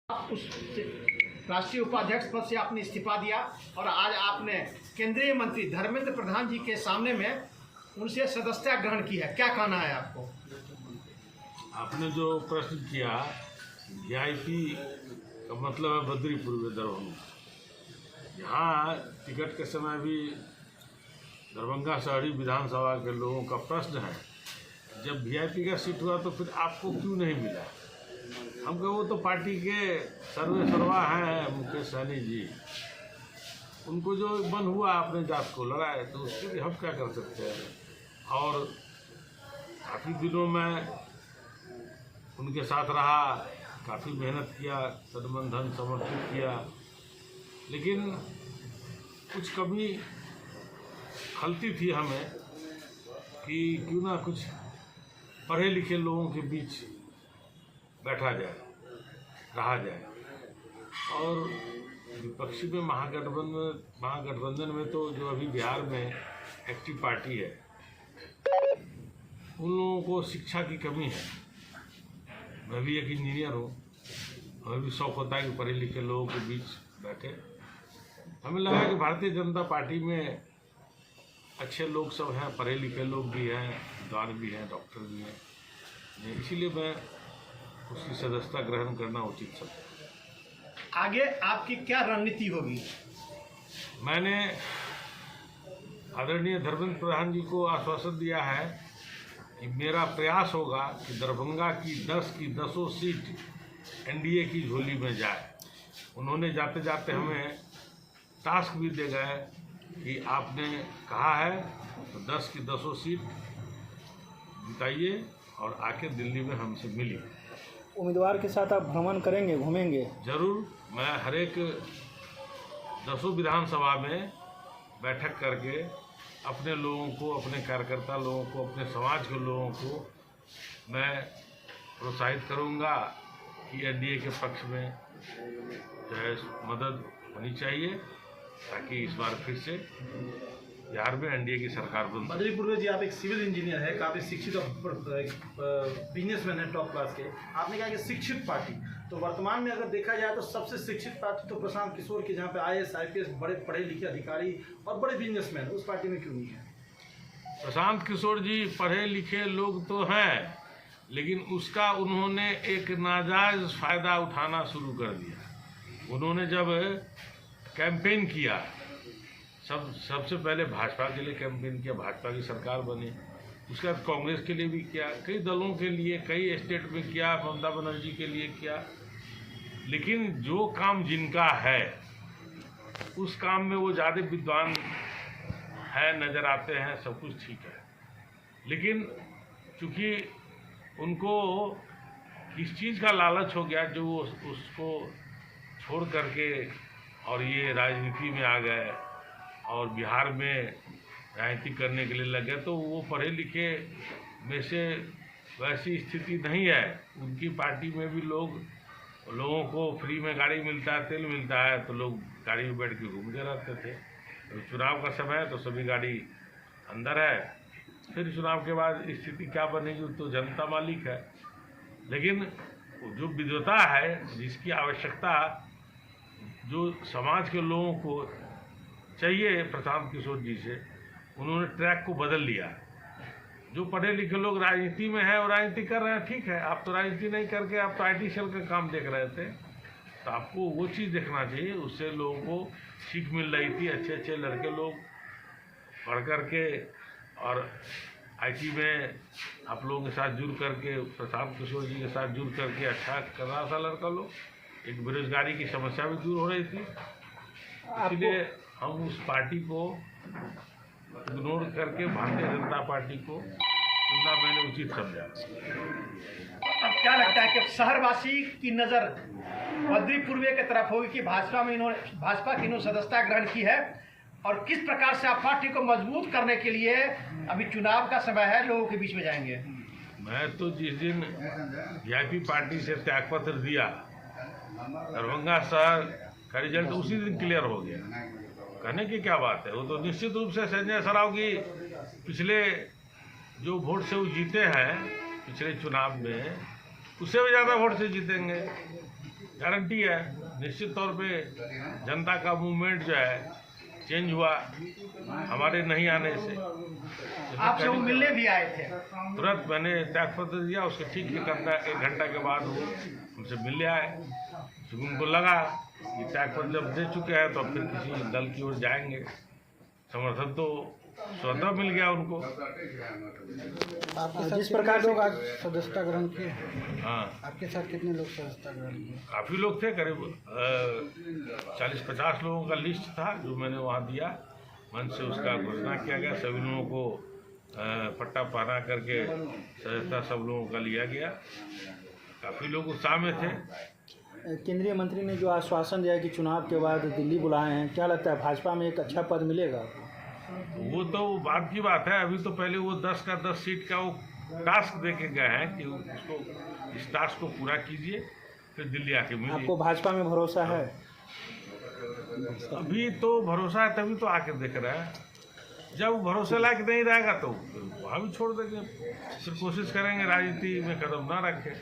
उस राष्ट्रीय उपाध्यक्ष पद से आपने इस्तीफा दिया और आज आपने केंद्रीय मंत्री धर्मेंद्र प्रधान जी के सामने में उनसे सदस्यता ग्रहण की है, क्या कहना है आपको? आपने जो प्रश्न किया वीआईपी का मतलब है बद्रीपुर में दरभंगा। यहाँ टिकट के समय भी दरभंगा शहरी विधानसभा के लोगों का प्रश्न है, जब वीआईपी का सीट हुआ तो फिर आपको क्यों नहीं मिला? हम कहे वो तो पार्टी के सर्वे सर्वा हैं मुकेश सहनी जी, उनको जो मन हुआ अपने जात को लड़ाए, तो उसके लिए हम क्या कर सकते हैं। और काफ़ी दिनों में उनके साथ रहा, काफ़ी मेहनत किया, तन मन धन समर्पित किया, लेकिन कुछ कमी खलती थी हमें कि क्यों ना कुछ पढ़े लिखे लोगों के बीच बैठा जाए, रहा जाए। और विपक्षी में महागठबंधन में तो जो अभी बिहार में एक्टिव पार्टी है, उन लोगों को शिक्षा की कमी है। मैं भी एक इंजीनियर हूँ, हमें भी शौक होता है कि पढ़े लिखे लोगों के बीच बैठे। हमें लगा कि भारतीय जनता पार्टी में अच्छे लोग सब हैं, पढ़े लिखे लोग भी हैं, विद्वान भी हैं, डॉक्टर भी हैं, इसीलिए मैं उसकी सदस्यता ग्रहण करना उचित समझा। आगे आपकी क्या रणनीति होगी? मैंने आदरणीय धर्मेंद्र प्रधान जी को आश्वासन दिया है कि मेरा प्रयास होगा कि दरभंगा की 10 की 10 सीट एनडीए की झोली में जाए। उन्होंने जाते जाते हमें टास्क भी दे गए कि आपने कहा है तो 10 की 10 सीट जिताइए और आके दिल्ली में हमसे मिलिए। उम्मीदवार के साथ आप भ्रमण करेंगे, घूमेंगे? जरूर, मैं हर एक 10 विधानसभा में बैठक करके अपने लोगों को, अपने कार्यकर्ता लोगों को, अपने समाज के लोगों को मैं प्रोत्साहित करूंगा कि एनडीए के पक्ष में जो है मदद होनी चाहिए, ताकि इस बार फिर से बिहार में एनडीए की सरकार बन। बद्रीपुर में जी आप एक सिविल इंजीनियर है, काफ़ी शिक्षित बिजनेसमैन है टॉप क्लास के। आपने कहा कि शिक्षित पार्टी, तो वर्तमान में अगर देखा जाए तो सबसे शिक्षित पार्टी तो प्रशांत किशोर की, जहाँ पे आईएएस आईपीएस बड़े पढ़े लिखे अधिकारी और बड़े बिजनेसमैन, उस पार्टी में क्यों नहीं है? प्रशांत किशोर जी पढ़े लिखे लोग तो हैं, लेकिन उसका उन्होंने एक नाजायज फायदा उठाना शुरू कर दिया। उन्होंने जब कैंपेन किया, सबसे पहले भाजपा के लिए कैंपेन किया, भाजपा की सरकार बनी, उसके बाद कांग्रेस के लिए भी किया, कई दलों के लिए, कई स्टेट में किया, ममता बनर्जी के लिए किया। लेकिन जो काम जिनका है उस काम में वो ज़्यादा विद्वान है, नज़र आते हैं, सब कुछ ठीक है। लेकिन चूँकि उनको किस चीज़ का लालच हो गया, जो उसको छोड़ करके और ये राजनीति में आ गए और बिहार में राजनीति करने के लिए लगे, तो वो पढ़े लिखे में से वैसी स्थिति नहीं है। उनकी पार्टी में भी लोगों को फ्री में गाड़ी मिलता है, तेल मिलता है, तो लोग गाड़ी में बैठ के घूमते रहते थे। तो चुनाव का समय है तो सभी गाड़ी अंदर है, फिर चुनाव के बाद स्थिति क्या बनेगी तो जनता मालिक है। लेकिन जो विद्वता है, जिसकी आवश्यकता जो समाज के लोगों को चाहिए प्रशांत किशोर जी से, उन्होंने ट्रैक को बदल लिया। जो पढ़े लिखे लोग राजनीति में हैं और राजनीति कर रहे हैं, ठीक है, आप तो राजनीति नहीं करके आप तो IT सेल का काम देख रहे थे, तो आपको वो चीज़ देखना चाहिए। उससे लोगों को सीख मिल रही थी, अच्छे अच्छे लड़के लोग पढ़ करके और IT में आप लोगों के साथ जुड़ करके, प्रशांत किशोर जी के साथ जुड़ करके अच्छा कर रहा था लड़का लोग। एक बेरोजगारी की समस्या भी दूर हो रही थी, इसलिए हम उस पार्टी को इग्नोर करके भारतीय जनता पार्टी को चुनना मैंने उचित समझा। अब क्या लगता है कि शहरवासी की नज़र बद्रीपुर की तरफ होगी कि भाजपा की इन्होंने सदस्यता ग्रहण की है, और किस प्रकार से आप पार्टी को मजबूत करने के लिए अभी चुनाव का समय है, लोगों के बीच में जाएंगे? मैं तो जिस दिन वीआईपी पार्टी से त्यागपत्र दिया, दरभंगा शहर का रिजल्ट उसी दिन क्लियर हो गया। कहने की क्या बात है, वो तो निश्चित रूप से संजय सराव की पिछले जो वोट से वो जीते हैं पिछले चुनाव में, उससे भी ज़्यादा वोट से जीतेंगे। गारंटी है। निश्चित तौर पे जनता का मूवमेंट जो है चेंज हुआ हमारे नहीं आने से। आपसे वो मिलने भी आए थे। तुरंत मैंने त्यागपत्र दिया, उसके ठीक 1 घंटा के बाद वो हमसे मिलने आए, क्योंकि उनको लगा कि त्यागपत्र जब दे चुके हैं तो फिर किसी दल की ओर जाएंगे। समर्थन तो स्वतः मिल गया उनको। आपके जिस प्रकार लोग आज सदस्यता ग्रहण किए, हाँ, आपके साथ कितने लोग सदस्यता ग्रहण किए? काफ़ी लोग थे, करीब 40-50 लोगों का लिस्ट था जो मैंने वहाँ दिया। मंच से उसका घोषणा किया गया, सभी लोगों को पट्टा पहना करके सदस्यता सब लोगों का लिया गया। काफ़ी लोग उत्साह में थे। केंद्रीय मंत्री ने जो आश्वासन दिया कि चुनाव के बाद दिल्ली बुलाए हैं, क्या लगता है भाजपा में एक अच्छा पद मिलेगा? वो तो बात की बात है। अभी तो पहले वो 10 का 10 सीट का वो टास्क दे के गए हैं कि उसको इस टास्क को पूरा कीजिए, फिर दिल्ली आके मिलिए। आपको भाजपा में भरोसा है? अभी तो भरोसा है, तभी तो आके देख रहे हैं। जब भरोसे लायक नहीं रहेगा तो वहाँ भी छोड़ देंगे, फिर कोशिश करेंगे राजनीति में कदम ना रखें।